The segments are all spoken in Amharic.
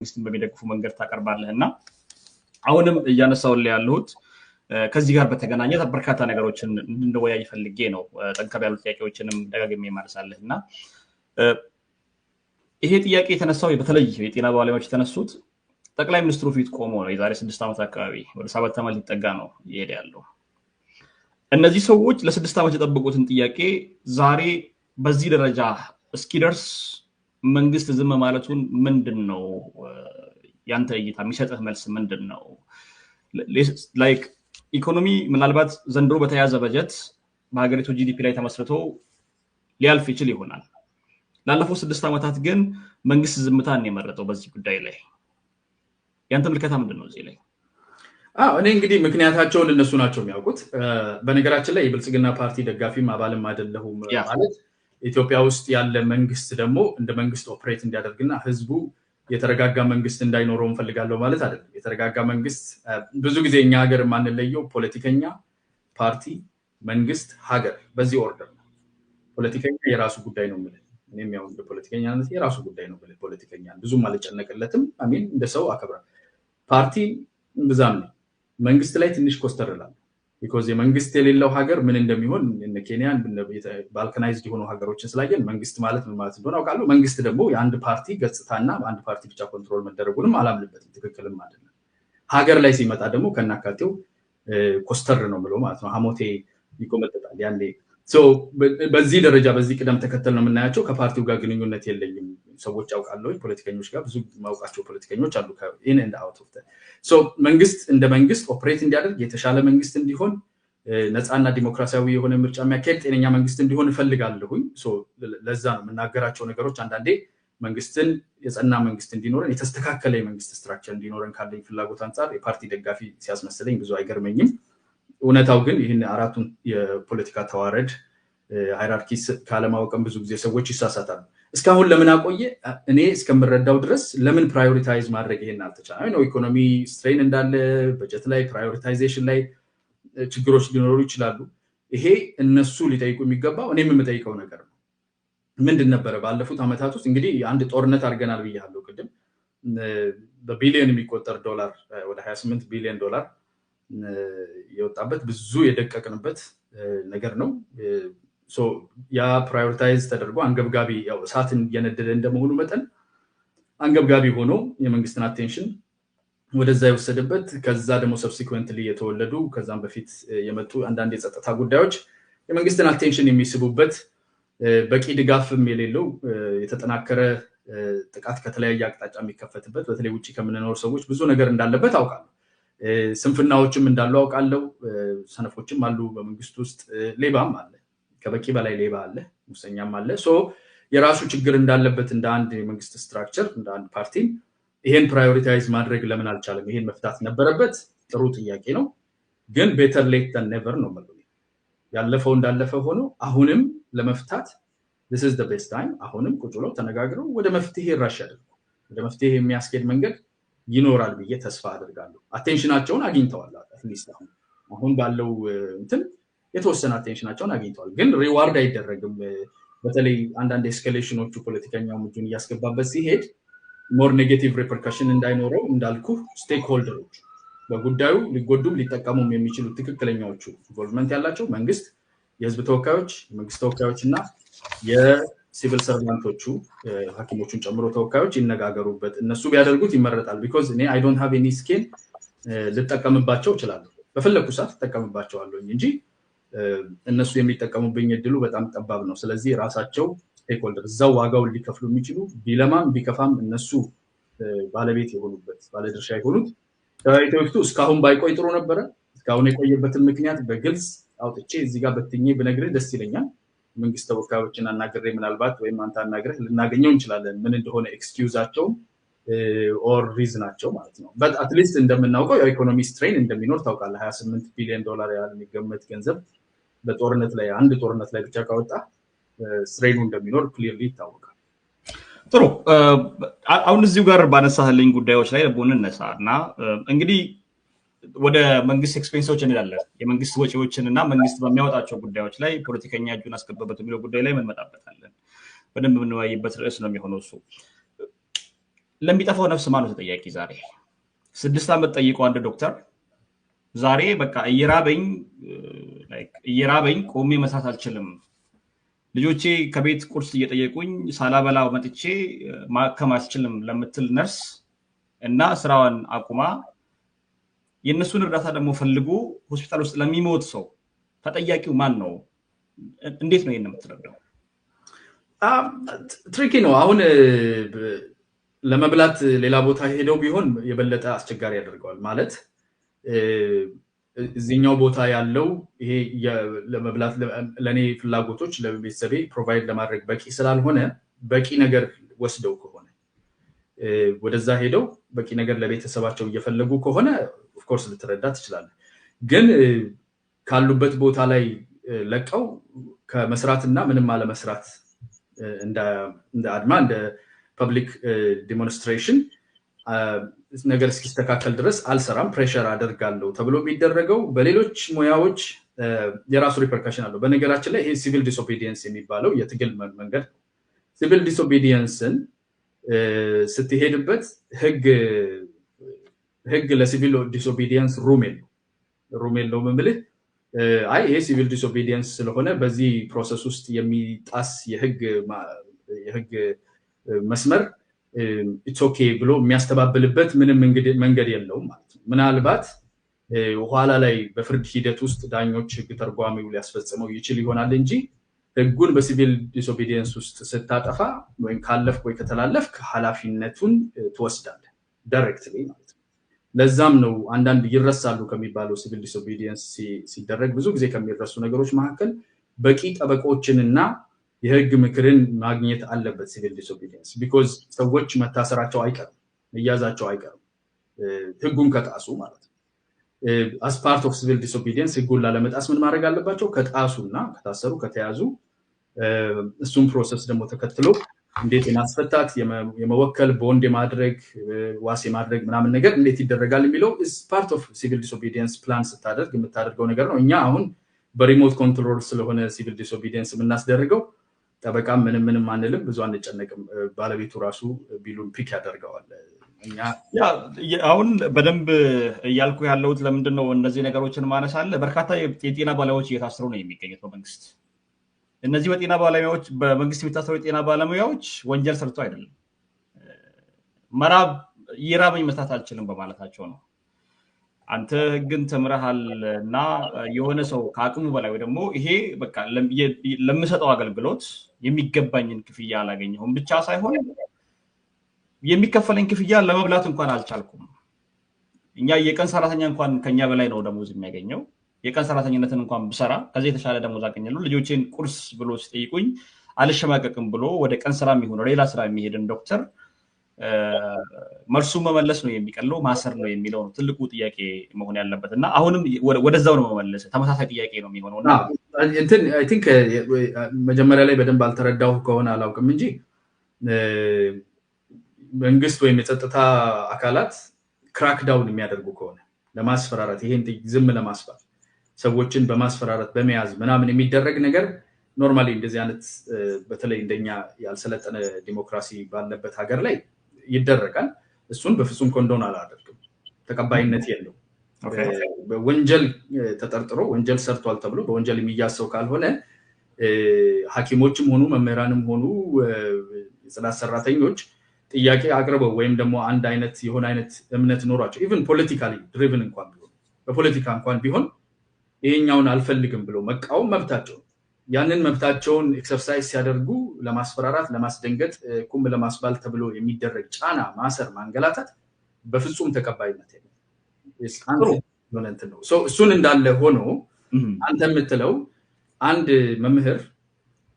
መንግስትን በሚደግፉ መንገድ ታቀርባለህና አሁንም እያነሳውልህ ያለሁት ከዚህ ጋር በተገናኘ በርካታ ነገሮችን እንድንወያይ ፈልጌ ነው። ጠንከር ያሉ ጥያቄዎችንም ደጋግሜ ማነሳለህና ይሄ ጥያቄ የተነሳው በተለይ የጤና ባለሙያዎች የተነሱት ጠቅላይ ሚኒስትሩ ፊት ቆሞ ነው። የዛሬ 6 ዓመት አካባቢ ወደ 7 ዓመት ሊጠጋ ነው ይሄድ ያለው። እነዚህ ሰዎች ለ6 ዓመት የጠበቁትን ጥያቄ ዛሬ በዚህ ደረጃ እስኪደርስ መንግስት ዝም ማለቱን ምንድነው ያንተ እይታ? የሚሰጥህ መልስ ምንድነው? ላይክ ኢኮኖሚ ምናልባት ዘንድሮ በተያዘ በጀት በሀገሪቱ ጂዲፒ ላይ ተመስርቶ ሊያልፍ ይችል ይሆናል። ላለፉት 6 ዓመታት ግን መንግስት ዝምታን የመረጠው በዚህ ጉዳይ ላይ ያንተ ምልከታ ምንድነው እዚህ ላይ? እኔ እንግዲህ ምክንያታቸውን እነሱ ናቸው የሚያውቁት። በነገራችን ላይ የብልጽግና ፓርቲ ደጋፊም አባልም አይደለሁም ማለት ኢትዮጵያ ውስጥ ያለ መንግስት ደግሞ እንደ መንግስት ኦፕሬት እንዲያደርግና ህዝቡ የተረጋጋ መንግስት እንዳይኖረው እንፈልጋለሁ ማለት አይደለም። የተረጋጋ መንግስት ብዙ ጊዜ እኛ ሀገር ማንለየው ፖለቲከኛ፣ ፓርቲ፣ መንግስት፣ ሀገር በዚህ ኦርደር ነው። ፖለቲከኛ የራሱ ጉዳይ ነው ማለት እኔም ያው እንደ ፖለቲከኛነት የራሱ ጉዳይ ነው ማለት ፖለቲከኛ ብዙም አልጨነቀለትም። አሜን እንደ ሰው አከብራለሁ። ፓርቲ ብዛም ነው። መንግስት ላይ ትንሽ ኮስተር ይላል። because የመንግስት የሌለው ሀገር ምን እንደሚሆን እነ ኬንያን ባልካናይዝድ የሆኑ ሀገሮችን ስላየን መንግስት ማለት ምን ማለት እንደሆነ አውቃለሁ። መንግስት ደግሞ የአንድ ፓርቲ ገጽታና አንድ ፓርቲ ብቻ ኮንትሮል መደረጉንም አላምንበትም፣ ትክክልም አይደለም። ሀገር ላይ ሲመጣ ደግሞ ከናካቴው ኮስተር ነው ብሎ ማለት ነው ሐሞቴ ይቆመጣል ያኔ። በዚህ ደረጃ በዚህ ቅደም ተከተል ነው የምናያቸው። ከፓርቲው ጋር ግንኙነት የለኝም። ሰዎች ያውቃለሁ፣ ፖለቲከኞች ጋር ብዙ ማውቃቸው ፖለቲከኞች አሉ in and out of that. መንግስት እንደ መንግስት ኦፕሬት እንዲያደርግ የተሻለ መንግስት እንዲሆን ነፃና ዲሞክራሲያዊ የሆነ ምርጫ የሚያካሄድ ጤነኛ መንግስት እንዲሆን እፈልጋለሁኝ። ለዛ ነው የምናገራቸው ነገሮች አንዳንዴ መንግስትን የጸና መንግስት እንዲኖረን የተስተካከለ የመንግስት ስትራክቸር እንዲኖረን ካለኝ ፍላጎት አንፃር የፓርቲ ደጋፊ ሲያስመስለኝ ብዙ አይገርመኝም። እውነታው ግን ይህን አራቱን የፖለቲካ ተዋረድ ሃይራርኪ ካለማወቅም ብዙ ጊዜ ሰዎች ይሳሳታሉ። እስካሁን ለምን አቆየ? እኔ እስከምረዳው ድረስ ለምን ፕራዮሪታይዝ ማድረግ ይሄን አልተቻለም ነው። ኢኮኖሚ ስትሬን እንዳለ በጀት ላይ ፕራዮሪታይዜሽን ላይ ችግሮች ሊኖሩ ይችላሉ። ይሄ እነሱ ሊጠይቁ የሚገባው እኔም የምጠይቀው ነገር ነው። ምንድን ነበረ ባለፉት አመታት ውስጥ እንግዲህ አንድ ጦርነት አድርገናል ብያለሁ ቅድም። በቢሊዮን የሚቆጠር ዶላር ወደ 28 ቢሊዮን ዶላር የወጣበት ብዙ የደቀቅንበት ነገር ነው። ያ ፕራዮሪታይዝ ተደርጎ አንገብጋቢ ያው እሳትን እየነደደ እንደመሆኑ መጠን አንገብጋቢ ሆኖ የመንግስትን አቴንሽን ወደዛ የወሰደበት ከዛ ደግሞ ሰብሲኩዌንትሊ የተወለዱ ከዛም በፊት የመጡ አንዳንድ የጸጥታ ጉዳዮች የመንግስትን አቴንሽን የሚስቡበት በቂ ድጋፍም የሌለው የተጠናከረ ጥቃት ከተለያየ አቅጣጫ የሚከፈትበት በተለይ ውጪ ከምንኖር ሰዎች ብዙ ነገር እንዳለበት አውቃለሁ። ስንፍናዎችም እንዳሉ አውቃለሁ። ሰነፎችም አሉ በመንግስት ውስጥ፣ ሌባም አለ፣ ከበቂ በላይ ሌባ አለ፣ ሙሰኛም አለ። የራሱ ችግር እንዳለበት እንደ አንድ የመንግስት ስትራክቸር እንደ አንድ ፓርቲ ይሄን ፕራዮሪታይዝ ማድረግ ለምን አልቻለም? ይሄን መፍታት ነበረበት። ጥሩ ጥያቄ ነው፣ ግን ቤተር ሌት ዳን ኔቨር ነው ማለት ነው። ያለፈው እንዳለፈ ሆኖ አሁንም ለመፍታት this is the best time። አሁንም ቁጭ ብለው ተነጋግረው ወደ መፍትሄ ይራሻሉ። ወደ መፍትሄ የሚያስኬድ መንገድ ይኖራል ብዬ ተስፋ አደርጋለሁ። አቴንሽናቸውን አግኝተዋል። አትሊስት አሁን ባለው እንትን የተወሰነ አቴንሽናቸውን አግኝተዋል፣ ግን ሪዋርድ አይደረግም። በተለይ አንዳንድ ኤስኬሌሽኖቹ ፖለቲከኛው ምጁን እያስገባበት ሲሄድ ሞር ኔጌቲቭ ሪፐርከሽን እንዳይኖረው እንዳልኩ ስቴክ ሆልደሮች በጉዳዩ ሊጎዱም ሊጠቀሙም የሚችሉ ትክክለኛዎቹ ኢንቮልቭመንት ያላቸው መንግስት፣ የህዝብ ተወካዮች፣ የመንግስት ተወካዮች እና የሲቪል ሰርቫንቶቹ ሐኪሞቹን ጨምሮ ተወካዮች ይነጋገሩበት። እነሱ ቢያደርጉት ይመረጣል። ቢኮዝ እኔ አይ ዶንት ሃቭ ኤኒ ስኪን ልጠቀምባቸው እችላለሁ፣ በፈለኩ ሰዓት ተጠቀምባቸዋለሁ እንጂ እነሱ የሚጠቀሙብኝ እድሉ በጣም ጠባብ ነው። ስለዚህ ራሳቸው ስቴክሆልደር እዛው ዋጋውን ሊከፍሉ የሚችሉ ቢለማም ቢከፋም እነሱ ባለቤት የሆኑበት ባለድርሻ የሆኑት ከኢትዮጵያ እስካሁን ባይቆይ ጥሩ ነበረ። እስካሁን የቆየበትን ምክንያት በግልጽ አውጥቼ እዚህ ጋር በትኜ ብነግርህ ደስ ይለኛል። መንግስት ተወካዮችን አናግሬ ምናልባት ወይም አንተ አናግረህ ልናገኘው እንችላለን ምን እንደሆነ ኤክስኪዩዛቸው ኦር ሪዝናቸው ማለት ነው። በት አትሊስት እንደምናውቀው የኢኮኖሚ ስትሬን እንደሚኖር ታውቃለህ። 28 ቢሊዮን ዶላር ያህል የሚገመት ገንዘብ በጦርነት ላይ አንድ ጦርነት ላይ ብቻ ካወጣ ስትሬኑ እንደሚኖር ክሊርሊ ይታወቃል። ጥሩ። አሁን እዚሁ ጋር ባነሳህልኝ ጉዳዮች ላይ ለቦን እነሳና እንግዲህ ወደ መንግስት ኤክስፔንሶች እንላለን። የመንግስት ወጪዎችንና መንግስት በሚያወጣቸው ጉዳዮች ላይ ፖለቲከኛ እጁን አስገባበት የሚለው ጉዳይ ላይ እንመጣበታለን። በደንብ የምንወያይበት ርዕስ ነው የሚሆነው እሱ። ለሚጠፋው ነፍስ ማን ነው ተጠያቂ? ዛሬ 6 ዓመት ጠይቆ አንድ ዶክተር ዛሬ በቃ እየራበኝ ቆሜ መስራት አልችልም፣ ልጆቼ ከቤት ቁርስ እየጠየቁኝ ሳላበላው መጥቼ ማከም አልችልም ለምትል ነርስ እና ስራዋን አቁማ የእነሱን እርዳታ ደግሞ ፈልጎ ሆስፒታል ውስጥ ለሚሞት ሰው ተጠያቂው ማን ነው? እንዴት ነው ይሄን የምትረዳው? ትሪኪ ነው። አሁን ለመብላት ሌላ ቦታ ሄደው ቢሆን የበለጠ አስቸጋሪ ያደርገዋል። ማለት እዚህኛው ቦታ ያለው ይሄ ለመብላት ለኔ ፍላጎቶች ለቤተሰቤ ፕሮቫይድ ለማድረግ በቂ ስላልሆነ በቂ ነገር ወስደው ከሆነ ወደዛ ሄደው በቂ ነገር ለቤተሰባቸው እየፈለጉ ከሆነ ኦፍ ኮርስ ልትረዳ ትችላለህ። ግን ካሉበት ቦታ ላይ ለቀው ከመስራትና ምንም አለመስራት እንደ አድማ እንደ ፐብሊክ ዲሞንስትሬሽን ነገር እስኪስተካከል ድረስ አልሰራም ፕሬሸር አደርጋለሁ ተብሎ ቢደረገው በሌሎች ሙያዎች የራሱ ሪፐርከሽን አለው። በነገራችን ላይ ይሄ ሲቪል ዲስኦቢዲየንስ የሚባለው የትግል መንገድ ሲቪል ዲስኦቢዲየንስን ስትሄድበት ህግ ለሲቪል ዲስኦቢዲየንስ ሩም የለው ምምልህ አይ ይሄ ሲቪል ዲስኦቢዲየንስ ስለሆነ በዚህ ፕሮሰስ ውስጥ የሚጣስ የህግ መስመር ኢትስ ኦኬ ብሎ የሚያስተባብልበት ምንም መንገድ የለውም ማለት ነው። ምናልባት ኋላ ላይ በፍርድ ሂደት ውስጥ ዳኞች ህግ ተርጓሚው ሊያስፈጽመው ይችል ይሆናል እንጂ ህጉን በሲቪል ዲስኦቢዲየንስ ውስጥ ስታጠፋ ወይም ካለፍክ ወይ ከተላለፍክ ኃላፊነቱን ትወስዳለህ ዳይሬክትሊ ማለት ነው። ለዛም ነው አንዳንድ ይረሳሉ ከሚባለው ሲቪል ዲስኦቢዲየንስ ሲደረግ ብዙ ጊዜ ከሚረሱ ነገሮች መካከል በቂ ጠበቆችንና የህግ ምክርን ማግኘት አለበት ሲቪል ዲስኦቢዲየንስ። ቢኮዝ ሰዎች መታሰራቸው አይቀርም፣ መያዛቸው አይቀርም ህጉን ከጣሱ ማለት ነው። as part of civil disobedience ህጉን ላለመጣስ ምን ማድረግ አለባቸው? ከጣሱና ከታሰሩ ከተያዙ እሱም ፕሮሰስ ደግሞ ተከትሎ እንዴት የማስፈታት የመወከል ቦንድ የማድረግ ዋስ የማድረግ ምናምን ነገር እንዴት ይደረጋል የሚለው is part of civil disobedience plan ስታደርግ የምታደርገው ነገር ነው። እኛ አሁን በሪሞት ኮንትሮል ስለሆነ ሲቪል ዲስኦቢዲየንስ የምናስደርገው ጠበቃ ምንም አንልም፣ ብዙ አንጨነቅም። ባለቤቱ ራሱ ቢሉን ፒክ ያደርገዋል። አሁን በደንብ እያልኩ ያለሁት ለምንድን ነው እነዚህ ነገሮችን ማነሳለ? በርካታ የጤና ባለሙያዎች እየታሰሩ ነው የሚገኙት በመንግስት። እነዚህ በመንግስት የሚታሰሩ የጤና ባለሙያዎች ወንጀል ሰርተው አይደለም፣ እየራበኝ መስራት አልችልም በማለታቸው ነው። አንተ ህግን ተምረሃል እና የሆነ ሰው ከአቅሙ በላይ ወይ ደግሞ ይሄ በቃ ለምሰጠው አገልግሎት የሚገባኝን ክፍያ አላገኘሁም ብቻ ሳይሆን የሚከፈለኝ ክፍያ ለመብላት እንኳን አልቻልኩም። እኛ የቀን ሰራተኛ እንኳን ከኛ በላይ ነው ደሞዝ የሚያገኘው። የቀን ሰራተኝነትን እንኳን ብሰራ ከዚህ የተሻለ ደሞዝ አገኛለሁ። ልጆቼን ቁርስ ብሎ ሲጠይቁኝ አልሸማቀቅም ብሎ ወደ ቀን ስራ የሚሆነው ሌላ ስራ የሚሄድን ዶክተር መልሱ መመለስ ነው የሚቀለው ማሰር ነው የሚለው ነው ትልቁ ጥያቄ መሆን ያለበት እና አሁንም ወደዛው ነው መመለስ ተመሳሳይ ጥያቄ ነው የሚሆነውና እንትን አይ ቲንክ መጀመሪያ ላይ በደንብ አልተረዳሁ ከሆነ አላውቅም እንጂ መንግስት ወይም የጸጥታ አካላት ክራክዳውን የሚያደርጉ ከሆነ ለማስፈራራት ይሄን ዝም ለማስባል ሰዎችን በማስፈራራት በመያዝ ምናምን የሚደረግ ነገር ኖርማሊ እንደዚህ አይነት በተለይ እንደኛ ያልሰለጠነ ዲሞክራሲ ባለበት ሀገር ላይ ይደረጋል። እሱን በፍጹም ኮንዶን አላደርግም፣ ተቀባይነት የለው። ወንጀል ተጠርጥሮ ወንጀል ሰርቷል ተብሎ በወንጀል የሚያሰው ካልሆነ ሐኪሞችም ሆኑ መምህራንም ሆኑ የጽዳት ሰራተኞች ጥያቄ አቅርበው ወይም ደግሞ አንድ አይነት የሆነ አይነት እምነት ኖሯቸው ኢቭን ፖለቲካሊ ድሪቭን እንኳን ቢሆን በፖለቲካ እንኳን ቢሆን ይሄኛውን አልፈልግም ብሎ መቃወም መብታቸው፣ ያንን መብታቸውን ኤክሰርሳይዝ ሲያደርጉ ለማስፈራራት ለማስደንገጥ ቁም ለማስባል ተብሎ የሚደረግ ጫና፣ ማሰር፣ ማንገላታት በፍጹም ተቀባይነት የለም። እሱን እንዳለ ሆኖ አንተ የምትለው አንድ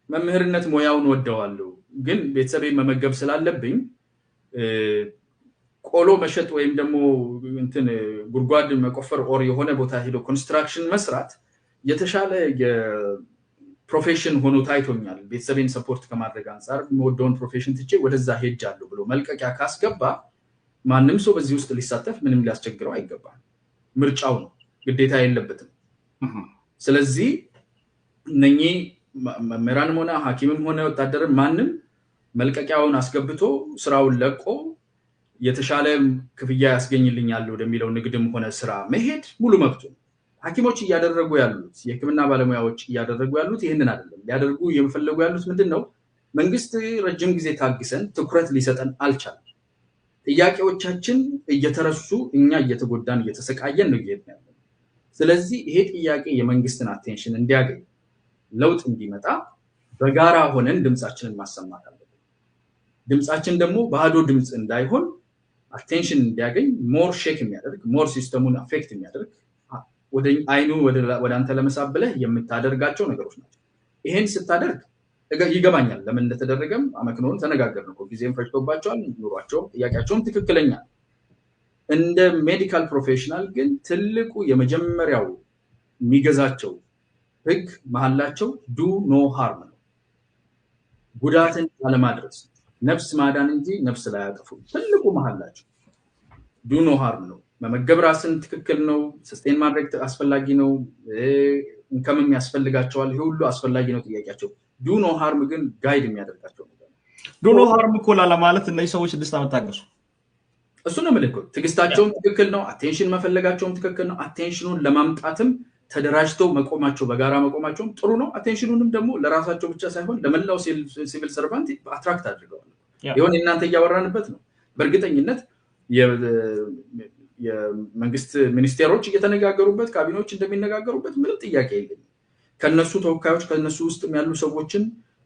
መምህርነት ሙያውን ወደዋለሁ ግን ቤተሰቤ መመገብ ስላለብኝ ቆሎ መሸጥ ወይም ደግሞ እንትን ጉድጓድ መቆፈር ኦር የሆነ ቦታ ሄዶ ኮንስትራክሽን መስራት የተሻለ የፕሮፌሽን ሆኖ ታይቶኛል፣ ቤተሰቤን ሰፖርት ከማድረግ አንፃር የምወደውን ፕሮፌሽን ትቼ ወደዛ ሄጃለሁ ብሎ መልቀቂያ ካስገባ ማንም ሰው በዚህ ውስጥ ሊሳተፍ ምንም ሊያስቸግረው አይገባም። ምርጫው ነው፣ ግዴታ የለበትም። ስለዚህ እነኚህ መምህራንም ሆነ ሐኪምም ሆነ ወታደርም ማንም መልቀቂያውን አስገብቶ ስራውን ለቆ የተሻለ ክፍያ ያስገኝልኛል ወደሚለው ንግድም ሆነ ስራ መሄድ ሙሉ መብቱ ነው። ሐኪሞች እያደረጉ ያሉት የሕክምና ባለሙያዎች እያደረጉ ያሉት ይህንን አይደለም። ሊያደርጉ የሚፈልጉ ያሉት ምንድነው? መንግስት ረጅም ጊዜ ታግሰን ትኩረት ሊሰጠን አልቻለም። ጥያቄዎቻችን እየተረሱ እኛ እየተጎዳን እየተሰቃየን ነው እየሄድን ያለነው። ስለዚህ ይሄ ጥያቄ የመንግስትን አቴንሽን እንዲያገኝ ለውጥ እንዲመጣ በጋራ ሆነን ድምጻችንን ማሰማት አለብን። ድምጻችን ደግሞ ባዶ ድምጽ እንዳይሆን አቴንሽን እንዲያገኝ ሞር ሼክ የሚያደርግ ሞር ሲስተሙን አፌክት የሚያደርግ ወደ አይኑ ወደ አንተ ለመሳብ ብለህ የምታደርጋቸው ነገሮች ናቸው። ይሄን ስታደርግ ይገባኛል ለምን እንደተደረገም አመክኖን ተነጋገርን እኮ ጊዜም ፈጅቶባቸዋል። ኑሯቸውም ጥያቄያቸውም ትክክለኛ እንደ ሜዲካል ፕሮፌሽናል ግን ትልቁ የመጀመሪያው የሚገዛቸው ህግ መሐላቸው ዱ ኖ ሃርም ነው። ጉዳትን አለማድረስ ነፍስ ማዳን እንጂ ነፍስ ላይ ያጠፉ ትልቁ መሐላቸው ዱ ኖ ሃርም ነው። መመገብ ራስን ትክክል ነው። ሰስቴን ማድረግ አስፈላጊ ነው። እንከምም ያስፈልጋቸዋል። ይሄ ሁሉ አስፈላጊ ነው ጥያቄያቸው። ዱ ኖ ሃርም ግን ጋይድ የሚያደርጋቸው ነገር ዱ ኖ ሃርም እኮ ለማለት እነዚህ ሰዎች 6 ዓመት ታገሱ። እሱ ነው ምልክት። ትግስታቸውም ትክክል ነው። አቴንሽን መፈለጋቸውም ትክክል ነው። አቴንሽኑን ለማምጣትም ተደራጅተው መቆማቸው በጋራ መቆማቸውም ጥሩ ነው። አቴንሽኑንም ደግሞ ለራሳቸው ብቻ ሳይሆን ለመላው ሲቪል ሰርቫንት አትራክት አድርገዋል። ይሁን እናንተ እያወራንበት ነው። በእርግጠኝነት የመንግስት ሚኒስቴሮች እየተነጋገሩበት ካቢኔዎች እንደሚነጋገሩበት ምንም ጥያቄ የለኝም። ከነሱ ተወካዮች ከነሱ ውስጥ ያሉ ሰዎችን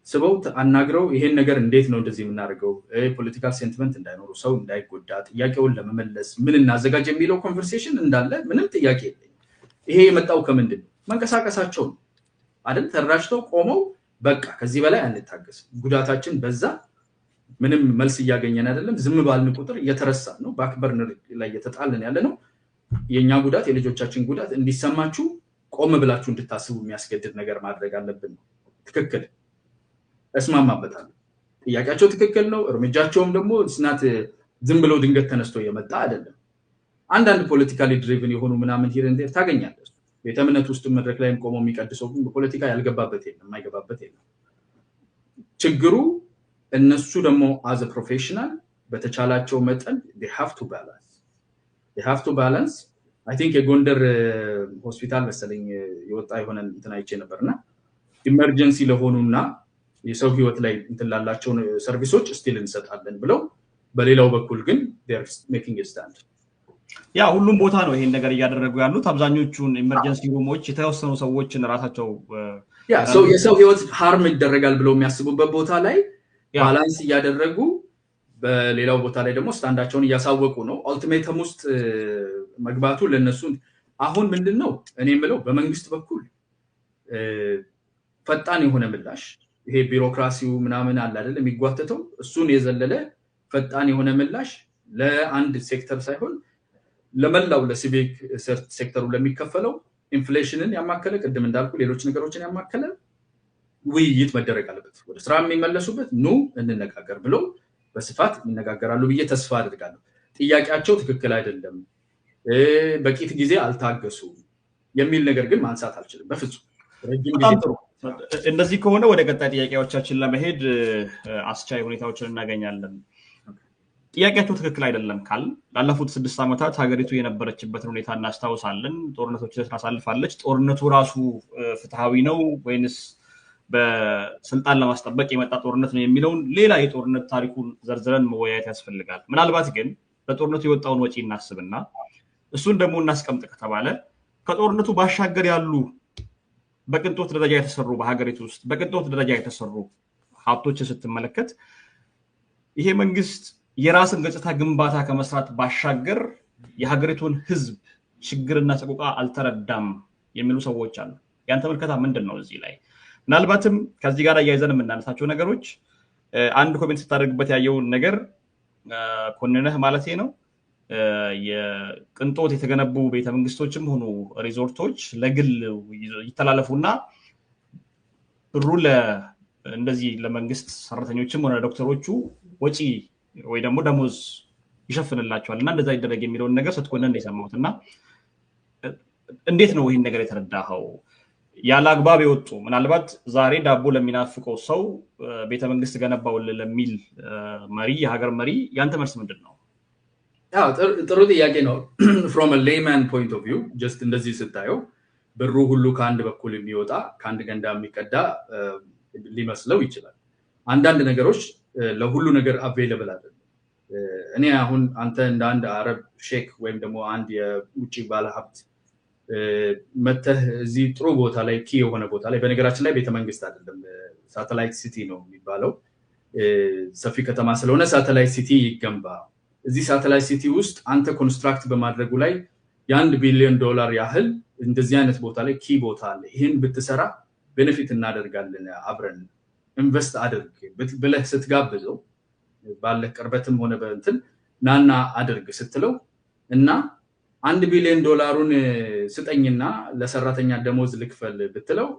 ስበው አናግረው ይሄን ነገር እንዴት ነው እንደዚህ የምናደርገው ፖለቲካል ሴንቲመንት እንዳይኖሩ ሰው እንዳይጎዳ ጥያቄውን ለመመለስ ምን እናዘጋጅ የሚለው ኮንቨርሴሽን እንዳለ ምንም ጥያቄ የለኝም። ይሄ የመጣው ከምንድን ነው? መንቀሳቀሳቸው ነው አይደል? ተራጅተው ቆመው በቃ ከዚህ በላይ አንታገስ፣ ጉዳታችን በዛ፣ ምንም መልስ እያገኘን አይደለም፣ ዝም ባልን ቁጥር እየተረሳን ነው፣ ባክበርነር ላይ እየተጣልን ያለ ነው። የኛ ጉዳት የልጆቻችን ጉዳት እንዲሰማችሁ ቆም ብላችሁ እንድታስቡ የሚያስገድድ ነገር ማድረግ አለብን። ትክክል እስማማበታለሁ። ጥያቄያቸው ትክክል ነው። እርምጃቸውም ደግሞ ስናት ዝም ብለው ድንገት ተነስቶ የመጣ አይደለም። አንዳንድ ፖለቲካሊ ድሪቭን የሆኑ ምናምን ሂር እንደ ታገኛለህ። ቤተ እምነት ውስጥ መድረክ ላይም ቆመው የሚቀድሰው በፖለቲካ ያልገባበት የለም፣ የማይገባበት የለም። ችግሩ እነሱ ደግሞ አዘ ፕሮፌሽናል በተቻላቸው መጠን they have to balance I think የጎንደር ሆስፒታል መሰለኝ የወጣ የሆነ እንትን አይቼ ነበርና ኢመርጀንሲ ለሆኑና የሰው ህይወት ላይ እንትን ላላቸው ሰርቪሶች ስቲል እንሰጣለን ብለው በሌላው በኩል ግን they are making a stand ያ ሁሉም ቦታ ነው ይሄን ነገር እያደረጉ ያሉት። አብዛኞቹን ኢመርጀንሲ ሩሞች የተወሰኑ ሰዎችን ራሳቸው ያ የሰው ህይወት ሃርም ይደረጋል ብለው የሚያስቡበት ቦታ ላይ ባላንስ እያደረጉ በሌላው ቦታ ላይ ደግሞ ስታንዳቸውን እያሳወቁ ነው። አልቲሜተም ውስጥ መግባቱ ለነሱ አሁን ምንድነው እኔ የምለው በመንግስት በኩል ፈጣን የሆነ ምላሽ ይሄ ቢሮክራሲው ምናምን አለ አይደል የሚጓተተው እሱን የዘለለ ፈጣን የሆነ ምላሽ ለአንድ ሴክተር ሳይሆን ለመላው ለሲቪክ ሴክተሩ ለሚከፈለው ኢንፍሌሽንን ያማከለ ቅድም እንዳልኩ ሌሎች ነገሮችን ያማከለ ውይይት መደረግ አለበት። ወደ ስራ የሚመለሱበት ኑ እንነጋገር ብለው በስፋት ይነጋገራሉ ብዬ ተስፋ አድርጋለሁ። ጥያቄያቸው ትክክል አይደለም፣ በቂት ጊዜ አልታገሱ የሚል ነገር ግን ማንሳት አልችልም በፍጹም። ረጅም ጊዜ እንደዚህ ከሆነ ወደ ቀጣይ ጥያቄዎቻችን ለመሄድ አስቻይ ሁኔታዎችን እናገኛለን። ጥያቄያቸው ትክክል አይደለም ካል ላለፉት 6 ዓመታት ሀገሪቱ የነበረችበትን ሁኔታ እናስታውሳለን። ጦርነቶችን ታሳልፋለች። ጦርነቱ ራሱ ፍትሃዊ ነው ወይንስ በስልጣን ለማስጠበቅ የመጣ ጦርነት ነው የሚለውን ሌላ የጦርነት ታሪኩን ዘርዝረን መወያየት ያስፈልጋል። ምናልባት ግን በጦርነቱ የወጣውን ወጪ እናስብና እሱን ደግሞ እናስቀምጥ ከተባለ ከጦርነቱ ባሻገር ያሉ በቅንጦት ደረጃ የተሰሩ በሀገሪቱ ውስጥ በቅንጦት ደረጃ የተሰሩ ሀብቶችን ስትመለከት ይሄ መንግስት የራስን ገጽታ ግንባታ ከመስራት ባሻገር የሀገሪቱን ህዝብ ችግርና ሰቆቃ አልተረዳም የሚሉ ሰዎች አሉ። ያን ተመልከታ ምንድነው እዚህ ላይ ምናልባትም ከዚህ ጋር ያይዘን የምናነሳቸው ነገሮች አንድ ኮሜንት ስታደርግበት ያየውን ነገር ኮንነህ ማለት ነው። የቅንጦት የተገነቡ ቤተመንግስቶችም ሆኑ ሪዞርቶች ለግል ይተላለፉና ብሩ እንደዚህ ለመንግስት ሰራተኞችም ሆነ ዶክተሮቹ ወጪ ወይ ደግሞ ደሞዝ ይሸፍንላቸዋልና እንደዛ ይደረግ የሚለውን ነገር ስትኮነን እንደሰማሁትና እንዴት ነው ይሄን ነገር የተረዳኸው? ያለ አግባብ የወጡ ምናልባት ዛሬ ዳቦ ለሚናፍቀው ሰው ቤተመንግስት ገነባው ለሚል መሪ የሀገር መሪ ያንተ መልስ ምንድነው? ጥሩ ጥያቄ ነው። from a layman point of view just እንደዚህ ስታየው ብሩ ሁሉ ከአንድ በኩል የሚወጣ ከአንድ ገንዳ የሚቀዳ ሊመስለው ይችላል። አንዳንድ ነገሮች ለሁሉ ነገር available አይደለም። እኔ አሁን አንተ እንደ አንድ አረብ ሼክ ወይም ደግሞ አንድ የውጪ ባለሀብት መተህ እዚህ ጥሩ ቦታ ላይ ኪ የሆነ ቦታ ላይ በነገራችን ላይ ቤተመንግስት አይደለም ሳተላይት ሲቲ ነው የሚባለው ሰፊ ከተማ ስለሆነ ሳተላይት ሲቲ ይገንባ እዚህ ሳተላይት ሲቲ ውስጥ አንተ ኮንስትራክት በማድረጉ ላይ $1 ቢሊዮን ያህል እንደዚህ አይነት ቦታ ላይ ኪ ቦታ አለ ይሄን ብትሰራ ቤኔፊት እናደርጋለን አብረን ኢንቨስት አድርግ ብለህ ስትጋብዘው ባለ ቅርበትም ሆነ በእንትን ናና አድርግ ስትለው እና $1 ቢሊዮን ስጠኝና ለሰራተኛ ደሞዝ ልክፈል ብትለው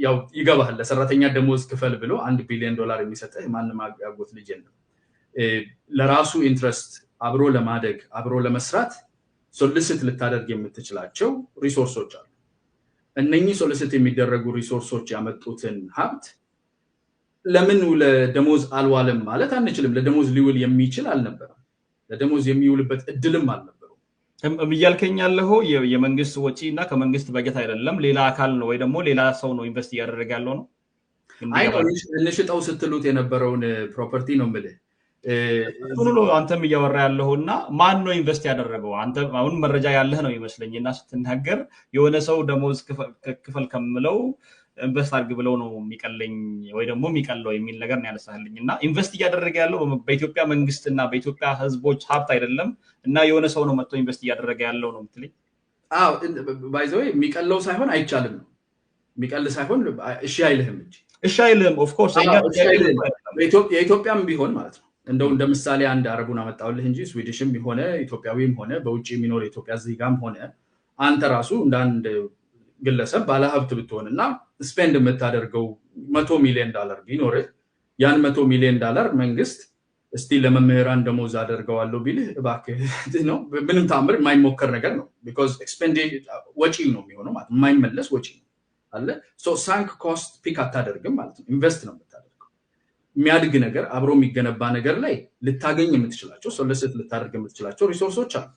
ያው ይገባል ለሰራተኛ ደሞዝ ክፈል ብሎ $1 ቢሊዮን የሚሰጥህ ማንንም ያጎት ልጅ የለም ለራሱ ኢንትረስት አብሮ ለማደግ አብሮ ለመስራት ሶሊሲት ልታደርግ የምትችላቸው ሪሶርሶች አሉ እነኚህ ሶሊሲት የሚደረጉ ሪሶርሶች ያመጡትን ሀብት ለምን ለደሞዝ አልዋለም ማለት አንችልም ለደሞዝ ሊውል የሚችል አልነበረም ለደሞዝ የሚውልበት እድልም አልነበረም እያልከኝ ያለው የመንግስት ወጪና ከመንግስት በጀት አይደለም ሌላ አካል ነው ወይ ደግሞ ሌላ ሰው ነው ኢንቨስት ያደረገ ያለው ነው እንሽጣው ስትሉት የነበረውን ፕሮፐርቲ ነው ማለት ሁሉ አንተም እያወራ ያለውና ማን ነው ኢንቨስት ያደረገው አንተ አሁን መረጃ ያለህ ነው ይመስለኝና ስትናገር የሆነ ሰው ደሞዝ ክፈል ከምለው ኢንቨስት አድርግ ብለው ነው የሚቀለኝ ወይ ደግሞ የሚቀለው የሚል ነገር ነው ያነሳልኝና ኢንቨስት ያደረገ ያለው በኢትዮጵያ መንግስትና በኢትዮጵያ ህዝቦች ሀብት አይደለም እና የሆነ ሰው ነው መጥቶ ኢንቨስት ያደረገ ያለው ነው ምትልኝ ባይ ዘ ወይ የሚቀለው ሳይሆን አይቻልም ነው የሚቀል ሳይሆን እሺ አይልህም እንጂ እሺ አይልህም ኦፍ ኮርስ የኢትዮጵያም ቢሆን ማለት ነው እንደ ምሳሌ አንድ አረቡን አመጣውልህ እንጂ ስዊዲሽም ቢሆነ ኢትዮጵያዊም ሆነ በውጪ የሚኖር ኢትዮጵያ ዜጋም ሆነ አንተ ራሱ እንደ አንድ ግለሰብ ባለሀብት ብትሆንና ስፔንድ የምታደርገው $100 ሚሊዮን ቢኖር ያን $100 ሚሊዮን መንግስት እስቲ ለመምህራን ደሞዝ አደርገዋለሁ ቢልህ እባክህ ነው ምንም ታምር የማይሞከር ነገር ነው because ወጪ ነው የሚሆነው ማለት የማይመለስ ወጪ ነው አለ so sunk cost pick አታደርግም ማለት ነው ኢንቨስት ነው የምታደርገው የሚያድግ ነገር አብሮ የሚገነባ ነገር ላይ ልታገኝ የምትችላቸው ሶሊሲት ልታደርግ የምትችላቸው ሪሶርሶች አሉ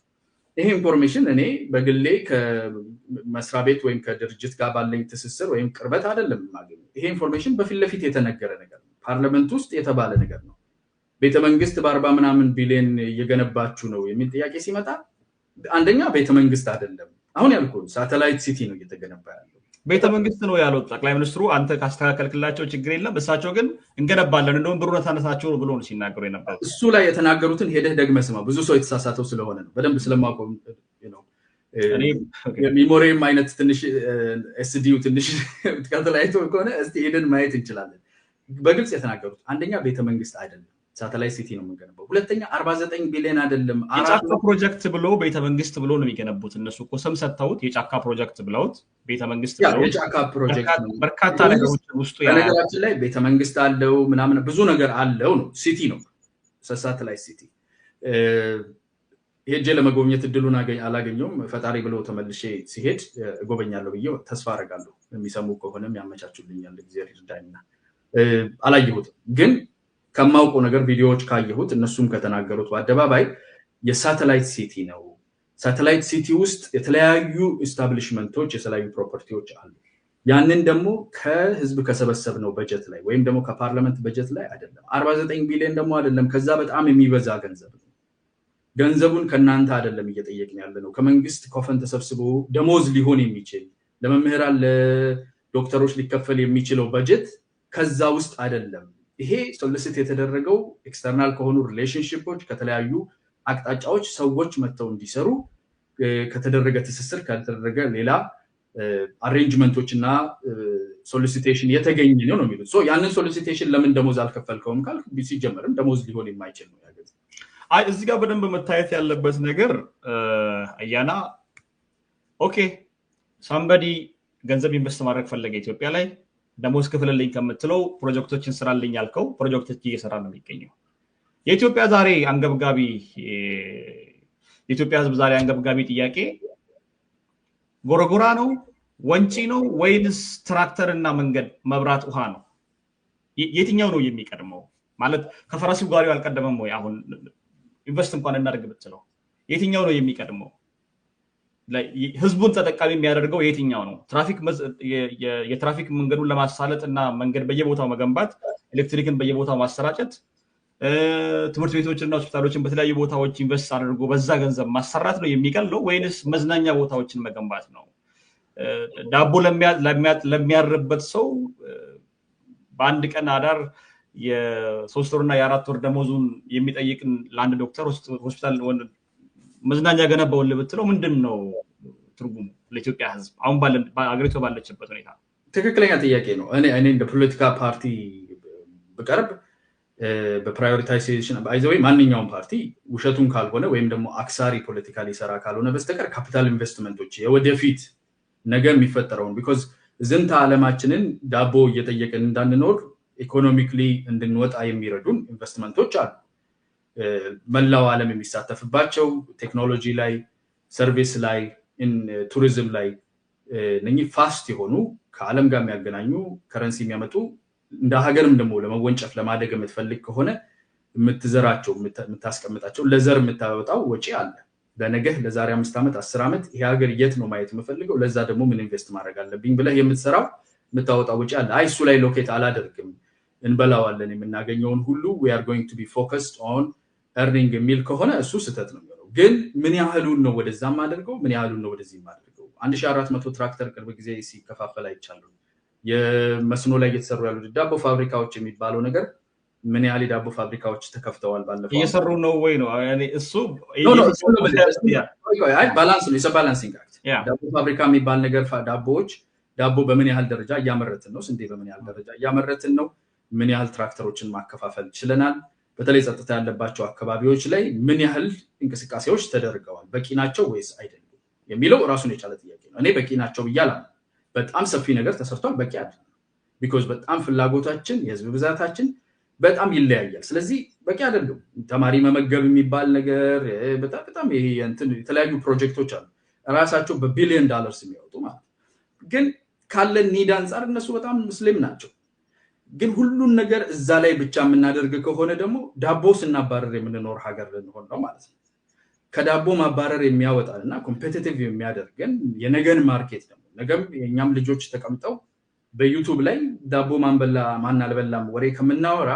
ይሄ ኢንፎርሜሽን እኔ በግሌ ከመስሪያ ቤት ወይም ከድርጅት ጋር ባለኝ ትስስር ወይም ቅርበት አይደለም ማግኘት ይሄ ኢንፎርሜሽን በፊት ለፊት የተነገረ ነገር ነው ፓርላመንት ውስጥ የተባለ ነገር ነው ቤተመንግስት በ40 ምናምን ቢሊዮን እየገነባችሁ ነው የሚል ጥያቄ ሲመጣ አንደኛ ቤተመንግስት አይደለም አሁን ያልኩት ሳተላይት ሲቲ ነው እየተገነባ ያለው ቤተመንግስት ነው ያለው ጠቅላይ ሚኒስትሩ አንተ ካስተካከልክላቸው ችግር የለም እሳቸው ግን እንገነባለን እንደውም ብሩን ታነሳቸው ብሎ ነው ሲናገሩ የነበረው እሱ ላይ የተናገሩትን ሄደህ ደግመህ ስማ ብዙ ሰው የተሳሳተው ስለሆነ ነው በደንብ ስለማቆም ነው ሚሞሪም አይነት ትንሽ ኤስዲው ትንሽ ተከታተላይቶ ከሆነ እስቲ ሄደን ማየት እንችላለን በግልጽ የተናገሩት አንደኛ ቤተመንግስት አይደለም ሳተላይት ሲቲ ነው የምንገነባው ሁለተኛ 49 ቢሊዮን አይደለም የጫካ ፕሮጀክት ብሎ ቤተመንግስት ብሎ ነው የሚገነቡት እነሱ እኮ ስም ሰጥተውት የጫካ ፕሮጀክት ብለውት ቤተመንግስት ብለው የጫካ ፕሮጀክት በርካታ ነገሮች ውስጡ በነገራችን ላይ ቤተመንግስት አለው ምናምን ብዙ ነገር አለው ነው ሲቲ ነው ሳተላይት ሲቲ ሄጄ ለመጎብኘት እድሉን አላገኘውም ፈጣሪ ብሎ ተመልሼ ሲሄድ እጎበኛለሁ ብዬ ተስፋ አደርጋለሁ የሚሰሙ ከሆነም ያመቻቹልኛል እግዚአብሔር ይርዳኝና አላየሁትም ግን ከማውቀው ነገር ቪዲዮዎች ካየሁት እነሱም ከተናገሩት በአደባባይ የሳተላይት ሲቲ ነው ሳተላይት ሲቲ ውስጥ የተለያዩ ኤስታብሊሽመንቶች የተለያዩ ፕሮፐርቲዎች አሉ ያንን ደግሞ ከህዝብ ከሰበሰብነው በጀት ላይ ወይም ደግሞ ከፓርላመንት በጀት ላይ አይደለም 49 ቢሊዮን ደግሞ አይደለም ከዛ በጣም የሚበዛ ገንዘብ ነው ገንዘቡን ከናንተ አይደለም እየጠየቅን ያለነው ከመንግስት ኮፈን ተሰብስቦ ደሞዝ ሊሆን የሚችል ለመምህራን ለዶክተሮች ሊከፈል የሚችለው በጀት ከዛ ውስጥ አይደለም ይሄ ሶሊሲት የተደረገው ኤክስተርናል ከሆኑ ሪሌሽንሺፖች ከተለያዩ አቅጣጫዎች ሰዎች መተው እንዲሰሩ ከተደረገ ትስስር ከተደረገ ሌላ አሬንጅመንቶችና ሶሊሲቴሽን የተገኘ ነው የሚሉት ሶ ያንን ሶሊሲቴሽን ለምን ደሞዝ አልከፈልከውም ካልክ ሲጀመርም ደሞዝ ሊሆን የማይችል ነው ያገዝ እዚህ ጋር በደንብ መታየት ያለበት ነገር አያና ኦኬ ሳምባዲ ገንዘብ ኢንቨስት ማድረግ ፈለገ ኢትዮጵያ ላይ ደሞዝ ክፍልልኝ ከምትለው ፕሮጀክቶችን ስራልኝ ያልከው ፕሮጀክቶች እየሰራ ነው የሚገኘው የኢትዮጵያ ዛሬ አንገብጋቢ የኢትዮጵያ ህዝብ ዛሬ አንገብጋቢ ጥያቄ ጎረጎራ ነው ወንጪ ነው ወይንስ ትራክተርና መንገድ መብራት ውሃ ነው የትኛው ነው የሚቀድመው ማለት ከፈረሱ ጋሪው አልቀደመም ወይ አሁን ኢንቨስት እንኳን እናደርግ ብትለው የትኛው ነው የሚቀድመው? ህዝቡን ተጠቃሚ የሚያደርገው የትኛው ነው? የትራፊክ መንገዱን ለማሳለጥ እና መንገድ በየቦታው መገንባት፣ ኤሌክትሪክን በየቦታው ማሰራጨት፣ ትምህርት ቤቶችና ሆስፒታሎችን በተለያዩ ቦታዎች ኢንቨስት አድርጎ በዛ ገንዘብ ማሰራት ነው የሚቀለው ወይንስ መዝናኛ ቦታዎችን መገንባት ነው? ዳቦ ለሚያርበት ሰው በአንድ ቀን አዳር የ3 ወርና የ4 ወር ደሞዙን የሚጠይቅን ለአንድ ዶክተር ሆስፒታል መዝናኛ ገነባውን ብትለው ምንድን ነው ትርጉሙ ለኢትዮጵያ ህዝብ አሁን አገሪቱ ባለችበት ሁኔታ? ትክክለኛ ጥያቄ ነው። እኔ እንደ ፖለቲካ ፓርቲ በቀርብ በፕራዮሪታይዜሽን ባይዘው ማንኛውም ፓርቲ ውሸቱን ካልሆነ ወይም ደግሞ አክሳሪ ፖለቲካ ሊሰራ ካልሆነ በስተቀር ካፒታል ኢንቨስትመንቶች የወደፊት ነገ የሚፈጠረውን ቢኮዝ ዝንተ ዓለማችንን ዳቦ እየጠየቅን እንዳንኖር ኢኮኖሚክሊ እንድንወጣ የሚረዱን ኢንቨስትመንቶች አሉ። መላው ዓለም የሚሳተፍባቸው ቴክኖሎጂ ላይ፣ ሰርቪስ ላይ፣ ቱሪዝም ላይ እነኚህ ፋስት የሆኑ ከዓለም ጋር የሚያገናኙ ከረንሲ የሚያመጡ እንደ ሀገርም ደግሞ ለመወንጨፍ ለማደግ የምትፈልግ ከሆነ የምትዘራቸው የምታስቀምጣቸው ለዘር የምታወጣው ወጪ አለ። በነገህ ለዛሬ 5 ዓመት 10 ዓመት ይሄ ሀገር የት ነው ማየት የምፈልገው ለዛ ደግሞ ምን ኢንቨስት ማድረግ አለብኝ ብለህ የምትሰራው የምታወጣው ወጪ አለ። አይ እሱ ላይ ሎኬት አላደርግም እንበላዋለን የምናገኘውን ሁሉ we are going to be focused on earning የሚል ከሆነ እሱ ስህተት ነው የሚሆነው። ግን ምን ያህሉን ነው ወደዛም አድርገው ምን ያህሉን ነው ወደዚህም አድርገው 1400 ትራክተር ቅርብ ጊዜ ሲከፋፈል አይቻለሁ። የመስኖ ላይ እየተሰሩ ያሉ ዳቦ ፋብሪካዎች የሚባለው ነገር ምን ያህል ዳቦ ፋብሪካዎች ተከፍተዋል ባለፈው እየሰሩ ነው ወይ ነው ያኔ እሱ ባላንስ ነው ባላንሲንግ አክት ዳቦ ፋብሪካ የሚባል ነገር ዳቦ በምን ያህል ደረጃ እያመረትን ነው? ስንዴ በምን ያህል ደረጃ እያመረትን ነው? ምን ያህል ትራክተሮችን ማከፋፈል ችለናል? በተለይ ጸጥታ ያለባቸው አካባቢዎች ላይ ምን ያህል እንቅስቃሴዎች ተደርገዋል? በቂ ናቸው ወይስ አይደሉም የሚለው ራሱን የቻለ ጥያቄ ነው። እኔ በቂ ናቸው ብያለሁ። በጣም ሰፊ ነገር ተሰርቷል፣ በቂ አይደለም። ቢኮዝ በጣም ፍላጎታችን የህዝብ ብዛታችን በጣም ይለያያል። ስለዚህ በቂ አይደለም። ተማሪ መመገብ የሚባል ነገር በጣም ይሄ የተለያዩ ፕሮጀክቶች አሉ ራሳቸው በቢሊዮን ዶላርስ የሚያወጡ ማለት ግን ካለን ኒድ አንፃር እነሱ በጣም ሙስሊም ናቸው። ግን ሁሉን ነገር እዛ ላይ ብቻ የምናደርግ ከሆነ ደግሞ ዳቦ ስናባረር የምንኖር ሀገር ልንሆን ነው ማለት ነው። ከዳቦ ማባረር የሚያወጣልና ኮምፒቲቲቭ የሚያደርገን የነገን ማርኬት ደግሞ ነገም የኛም ልጆች ተቀምጠው በዩቲዩብ ላይ ዳቦ ማንበላ ማን አልበላም ወሬ ከምናወራ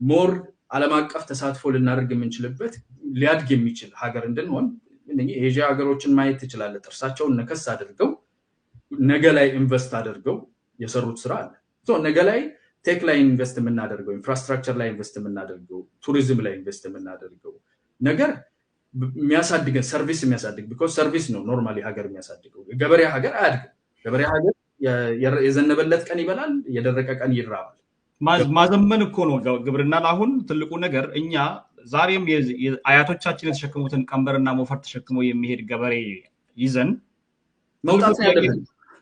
ሞር ዓለም አቀፍ ተሳትፎ ልናደርግ የምንችልበት ሊያድግ የሚችል ሀገር እንድንሆን እነኚህ ኤዥያ ሀገሮችን ማየት ትችላለህ። ጥርሳቸውን ነከስ አድርገው ነገ ላይ ኢንቨስት አድርገው የሰሩት ስራ አለ። ነገ ላይ ቴክ ላይ ኢንቨስት የምናደርገው ኢንፍራስትራክቸር ላይ ኢንቨስት የምናደርገው ቱሪዝም ላይ ኢንቨስት የምናደርገው ነገር የሚያሳድገን ሰርቪስ የሚያሳድግ ቢኮዝ ሰርቪስ ነው ኖርማሊ ሀገር የሚያሳድገው። ገበሬ ሀገር አያድግም። ገበሬ ሀገር የዘነበለት ቀን ይበላል፣ የደረቀ ቀን ይራባል። ማዘመን እኮ ነው ግብርናን። አሁን ትልቁ ነገር እኛ ዛሬም አያቶቻችን የተሸከሙትን ቀንበርና ሞፈር ተሸክሞ የሚሄድ ገበሬ ይዘን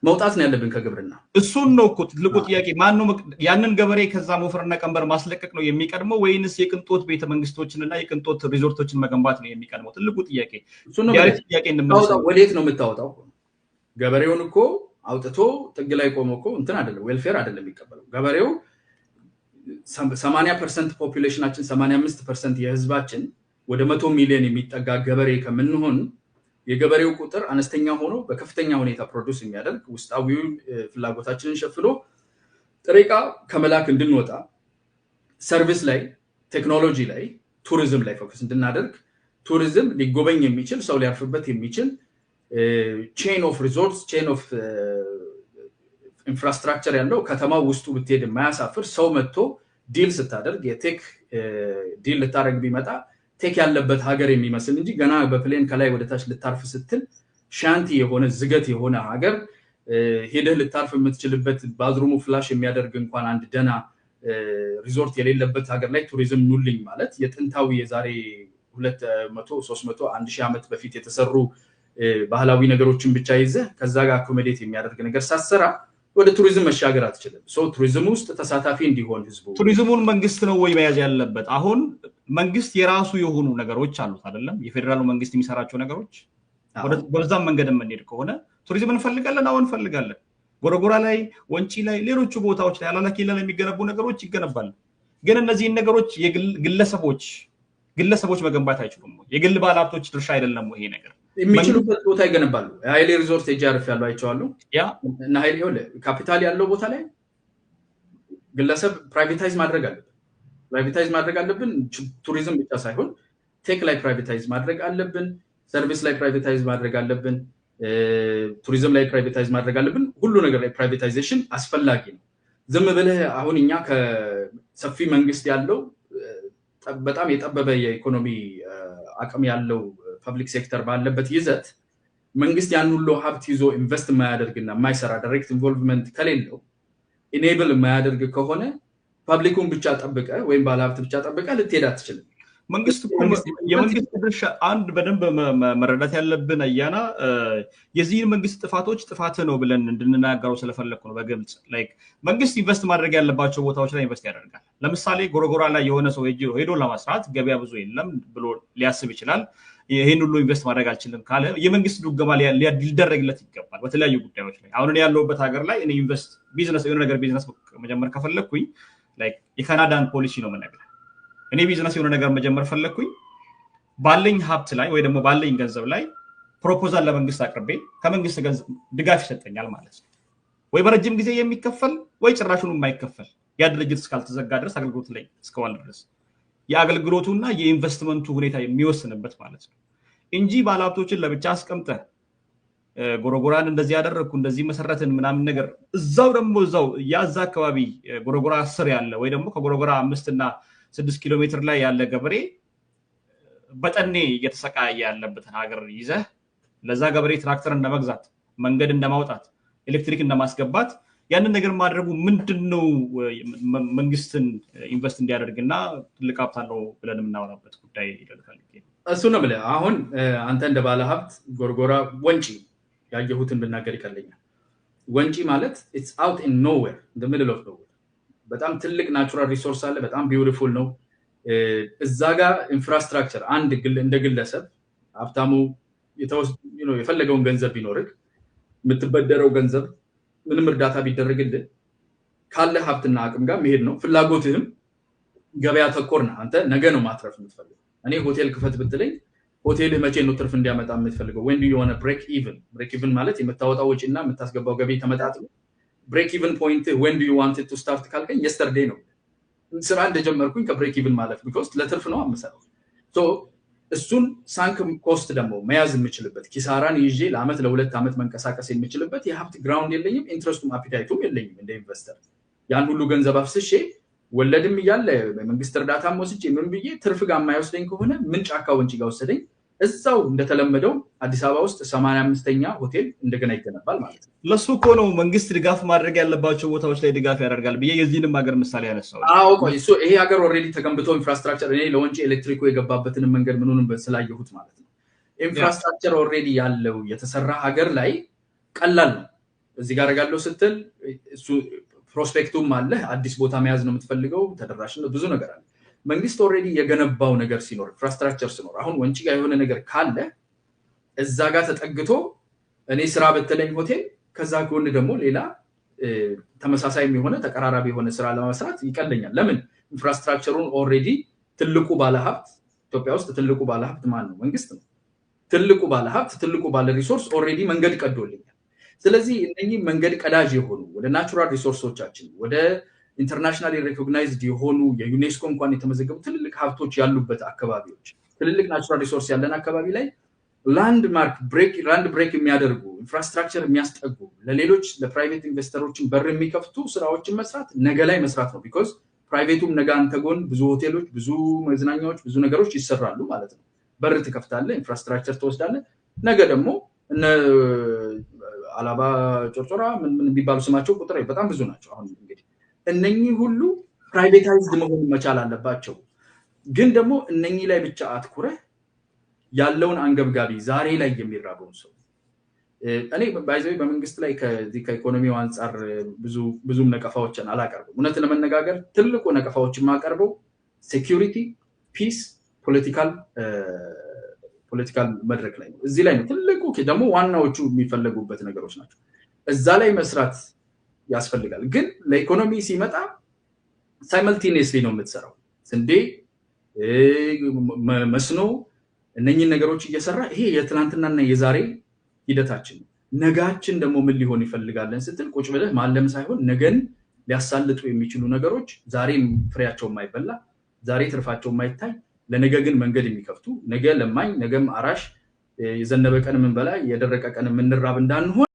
መውጣት ነው ያለብን ከግብርና። እሱን ነው እኮ ትልቁ ጥያቄ። ማን ነው ያንን ገበሬ ከዛ ሞፈርና ቀንበር ማስለቀቅ ነው የሚቀድመው ወይንስ የቅንጦት ቤተመንግስቶችንና የቅንጦት ሪዞርቶችን መገንባት ነው የሚቀድመው? ትልቁ ጥያቄ ጥያቄ ወዴት ነው የምታወጣው? ገበሬውን እኮ አውጥቶ ጥግ ላይ ቆሞ እኮ እንትን አይደለም ዌልፌር አይደለም የሚቀበለው ገበሬው። 80% ፖፑሌሽናችን 85% የህዝባችን ወደ 100 ሚሊዮን የሚጠጋ ገበሬ ከምንሆን የገበሬው ቁጥር አነስተኛ ሆኖ በከፍተኛ ሁኔታ ፕሮዲዩስ የሚያደርግ ውስጣዊውን ፍላጎታችንን ሸፍኖ ጥሬ ዕቃ ከመላክ እንድንወጣ ሰርቪስ ላይ ቴክኖሎጂ ላይ ቱሪዝም ላይ ፎከስ እንድናደርግ ቱሪዝም ሊጎበኝ የሚችል ሰው ሊያርፍበት የሚችል ቼን ኦፍ ሪዞርትስ ቼን ኦፍ ኢንፍራስትራክቸር ያለው ከተማው ውስጡ ብትሄድ የማያሳፍር ሰው መጥቶ ዲል ስታደርግ የቴክ ዲል ልታደርግ ቢመጣ ቴክ ያለበት ሀገር የሚመስል እንጂ ገና በፕሌን ከላይ ወደ ታች ልታርፍ ስትል ሻንቲ የሆነ ዝገት የሆነ ሀገር ሄደህ ልታርፍ የምትችልበት ባዝሩሙ ፍላሽ የሚያደርግ እንኳን አንድ ደና ሪዞርት የሌለበት ሀገር ላይ ቱሪዝም ኑልኝ ማለት የጥንታዊ የዛሬ 200 300 1000 ዓመት በፊት የተሰሩ ባህላዊ ነገሮችን ብቻ ይዘህ ከዛ ጋር አኮሞዴት የሚያደርግ ነገር ሳሰራ ወደ ቱሪዝም መሻገር አትችልም። ቱሪዝም ውስጥ ተሳታፊ እንዲሆን ህዝቡ ቱሪዝሙን መንግስት ነው ወይ መያዝ ያለበት? አሁን መንግስት የራሱ የሆኑ ነገሮች አሉት አይደለም? የፌደራሉ መንግስት የሚሰራቸው ነገሮች በዛም መንገድ የምንሄድ ከሆነ ቱሪዝም እንፈልጋለን። አሁን እንፈልጋለን። ጎረጎራ ላይ፣ ወንጪ ላይ፣ ሌሎቹ ቦታዎች ላይ አላላኪ ላይ የሚገነቡ ነገሮች ይገነባሉ። ግን እነዚህን ነገሮች የግለሰቦች ግለሰቦች መገንባት አይችሉም ወይ? የግል ባለሀብቶች ድርሻ አይደለም ወይ ይሄ ነገር? የሚችሉበት ቦታ ይገነባሉ። ኃይሌ ሪዞርት ኤጃርፍ ያለው አይቼዋለሁ። ያ እና ኃይሌ ካፒታል ያለው ቦታ ላይ ግለሰብ ፕራይቬታይዝ ማድረግ አለብን። ቱሪዝም ብቻ ሳይሆን ቴክ ላይ ፕራይቬታይዝ ማድረግ አለብን። ሰርቪስ ላይ ፕራይቬታይዝ ማድረግ አለብን። ቱሪዝም ላይ ፕራይቬታይዝ ማድረግ አለብን። ሁሉ ነገር ላይ ፕራይቬታይዜሽን አስፈላጊ ነው። ዝም ብለህ አሁን እኛ ከሰፊ መንግስት ያለው በጣም የጠበበ የኢኮኖሚ አቅም ያለው ፐብሊክ ሴክተር ባለበት ይዘት መንግስት ያን ሁሉ ሀብት ይዞ ኢንቨስት የማያደርግና የማይሰራ ዳይሬክት ኢንቮልቭመንት ከሌለው ኢኔብል የማያደርግ ከሆነ ፐብሊኩን ብቻ ጠብቀ ወይም ባለሀብት ብቻ ጠብቀ ልትሄድ አትችልም። መንግስት የመንግስት ድርሻ አንድ በደንብ መረዳት ያለብን አያና የዚህን መንግስት ጥፋቶች ጥፋት ነው ብለን እንድንናገረው ስለፈለኩ ነው። በግልጽ ላይክ መንግስት ኢንቨስት ማድረግ ያለባቸው ቦታዎች ላይ ኢንቨስት ያደርጋል። ለምሳሌ ጎረጎራ ላይ የሆነ ሰው ሄዶ ለማስራት ገበያ ብዙ የለም ብሎ ሊያስብ ይችላል። ይሄን ሁሉ ኢንቨስት ማድረግ አልችልም ካለ የመንግስት ድጎማ ሊደረግለት ይገባል በተለያዩ ጉዳዮች ላይ። አሁን ያለውበት ሀገር ላይ እኔ የሆነ ነገር ቢዝነስ መጀመር ከፈለኩኝ ላይክ የካናዳን ፖሊሲ ነው የምነግርህ። እኔ ቢዝነስ የሆነ ነገር መጀመር ፈለኩኝ ባለኝ ሀብት ላይ ወይ ደግሞ ባለኝ ገንዘብ ላይ ፕሮፖዛል ለመንግስት አቅርቤ ከመንግስት ገንዘብ ድጋፍ ይሰጠኛል ማለት ነው። ወይ በረጅም ጊዜ የሚከፈል ወይ ጭራሹን የማይከፈል ያ ድርጅት እስካልተዘጋ ድረስ አገልግሎት ላይ እስከዋል ድረስ የአገልግሎቱና የኢንቨስትመንቱ ሁኔታ የሚወስንበት ማለት ነው እንጂ ባለሀብቶችን ለብቻ አስቀምጠ ጎረጎራን እንደዚህ ያደረኩ እንደዚህ መሰረትን ምናምን ነገር እዛው ደግሞ ያዛ አካባቢ ጎረጎራ 10 ያለ ወይ ደግሞ ከጎረጎራ 5 እና 6 ኪሎ ሜትር ላይ ያለ ገበሬ በጠኔ እየተሰቃየ ያለበትን ሀገር ይዘህ ለዛ ገበሬ ትራክተር እንደመግዛት መንገድ እንደማውጣት ኤሌክትሪክ እንደማስገባት ያንን ነገር ማድረጉ ምንድነው መንግስትን ኢንቨስት እንዲያደርግና ትልቅ ሀብት አለው ብለን የምናወራበት ጉዳይ ይደልካል። እሱ ነው ብለህ አሁን አንተ እንደ ባለ ሀብት ጎርጎራ ወንጪ ያየሁትን ብናገር ይቀለኛል። ወንጪ ማለት it's out in nowhere in the middle of nowhere በጣም ትልቅ ናቹራል ሪሶርስ አለ። በጣም ቢዩቲፉል ነው። እዛ ጋር ኢንፍራስትራክቸር እንደ ግለሰብ ሀብታሙ የፈለገውን ገንዘብ ቢኖርክ የምትበደረው ገንዘብ ምንም እርዳታ ቢደረግልህ ካለ ሀብትና አቅም ጋር መሄድ ነው። ፍላጎትህም ገበያ ተኮርና አንተ ነገ ነው ማትረፍ የምትፈልገው። እኔ ሆቴል ክፈት ብትለኝ ሆቴልህ መቼ ነው ትርፍ እንዲያመጣ የምትፈልገው? when do you want to break even ማለት የምታወጣው ወጪና የምታስገባው ገቢ ተመጣጣኝ break even point when do you want it to start ካልከኝ yesterday ነው ስራ እንደጀመርኩኝ ከብሬክ ኢቭን ማለት because ለትርፍ ነው አመሰራው። so እሱን ሳንክ ኮስት ደግሞ መያዝ የምችልበት ኪሳራን ይዤ ለአመት ለሁለት አመት መንቀሳቀስ የምችልበት የሀብት ግራውንድ የለኝም፣ ኢንትረስቱም አፒታይቱም የለኝም እንደ ኢንቨስተር። ያን ሁሉ ገንዘብ አፍስሼ ወለድም ይያለ መንግስት እርዳታም ወስጄ ምን ብዬ ትርፍ ጋር የማይወስደኝ ከሆነ ምን ጫካ ወንጪ ጋር ወሰደኝ እዛው እንደተለመደው አዲስ አበባ ውስጥ 85ኛ ሆቴል እንደገና ይገነባል ማለት ነው። ለሱ እኮ ነው መንግስት ድጋፍ ማድረግ ያለባቸው ቦታዎች ላይ ድጋፍ ያደርጋል ብዬ የዚህንም ሀገር ምሳሌ ያነሳው። አዎ ቆይ እሱ ይሄ ሀገር ኦሬዲ ተገንብቶ ኢንፍራስትራክቸር እኔ ለወንጪ ኤሌክትሪኩ የገባበትን መንገድ ምኑንም ስላየሁት ማለት ነው። ኢንፍራስትራክቸር ኦሬዲ ያለው የተሰራ ሀገር ላይ ቀላል ነው። እዚህ ጋር ያለው ስትል እሱ ፕሮስፔክቱም አለ። አዲስ ቦታ መያዝ ነው የምትፈልገው፣ ተደራሽነት ብዙ ነገር አለ። መንግስት ኦሬዲ የገነባው ነገር ሲኖር ኢንፍራስትራክቸር ሲኖር አሁን ወንጪ ጋር የሆነ ነገር ካለ እዛ ጋር ተጠግቶ እኔ ስራ በተለኝ ሆቴል ከዛ ጎን ደግሞ ሌላ ተመሳሳይም የሆነ ተቀራራቢ የሆነ ስራ ለመስራት ይቀለኛል። ለምን ኢንፍራስትራክቸሩን ኦሬዲ ትልቁ ባለሀብት ኢትዮጵያ ውስጥ ትልቁ ባለሀብት ማን ነው? መንግስት ነው። ትልቁ ባለሀብት ትልቁ ባለ ሪሶርስ ኦሬዲ መንገድ ቀዶልኛል። ስለዚህ እነኚህ መንገድ ቀዳጅ የሆኑ ወደ ናቹራል ሪሶርሶቻችን ወደ ኢንተርናሽናሊ ሪኮግናይዝድ የሆኑ የዩኔስኮ እንኳን የተመዘገቡ ትልልቅ ሀብቶች ያሉበት አካባቢዎች ትልልቅ ናቹራል ሪሶርስ ያለን አካባቢ ላይ ላንድ ብሬክ የሚያደርጉ ኢንፍራስትራክቸር የሚያስጠጉ ለሌሎች ለፕራይቬት ኢንቨስተሮችን በር የሚከፍቱ ስራዎችን መስራት ነገ ላይ መስራት ነው። ቢኮዝ ፕራይቬቱም ነገ አንተ ጎን ብዙ ሆቴሎች፣ ብዙ መዝናኛዎች፣ ብዙ ነገሮች ይሰራሉ ማለት ነው። በር ትከፍታለህ፣ ኢንፍራስትራክቸር ትወስዳለህ። ነገ ደግሞ እነ አላባ ጮርጮራ ምን የሚባሉ ስማቸው ቁጥር በጣም ብዙ ናቸው። አሁን እንግዲህ እነኚህ ሁሉ ፕራይቬታይዝድ መሆን መቻል አለባቸው። ግን ደግሞ እነኚህ ላይ ብቻ አትኩረህ ያለውን አንገብጋቢ ዛሬ ላይ የሚራበውን ሰው እኔ ባይዘው በመንግስት ላይ ከኢኮኖሚው አንፃር ብዙም ነቀፋዎችን አላቀርብም። እውነት ለመነጋገር ትልቁ ነቀፋዎችን ማቀርበው ሴኩሪቲ፣ ፒስ፣ ፖለቲካል መድረክ ላይ ነው። እዚህ ላይ ነው ትልቁ ደግሞ ዋናዎቹ የሚፈለጉበት ነገሮች ናቸው። እዛ ላይ መስራት ያስፈልጋል። ግን ለኢኮኖሚ ሲመጣ ሳይመልቲኒየስሊ ነው የምትሰራው። ስንዴ መስኖ እነኚህን ነገሮች እየሰራ ይሄ የትናንትናና የዛሬ ሂደታችን ነጋችን ደግሞ ምን ሊሆን ይፈልጋለን ስትል ቁጭ ብለህ ማለም ሳይሆን ነገን ሊያሳልጡ የሚችሉ ነገሮች ዛሬም ፍሬያቸው የማይበላ ዛሬ ትርፋቸው የማይታይ ለነገ ግን መንገድ የሚከፍቱ ነገ ለማኝ ነገም አራሽ የዘነበ ቀን ምን በላይ የደረቀ ቀን የምንራብ እንዳንሆን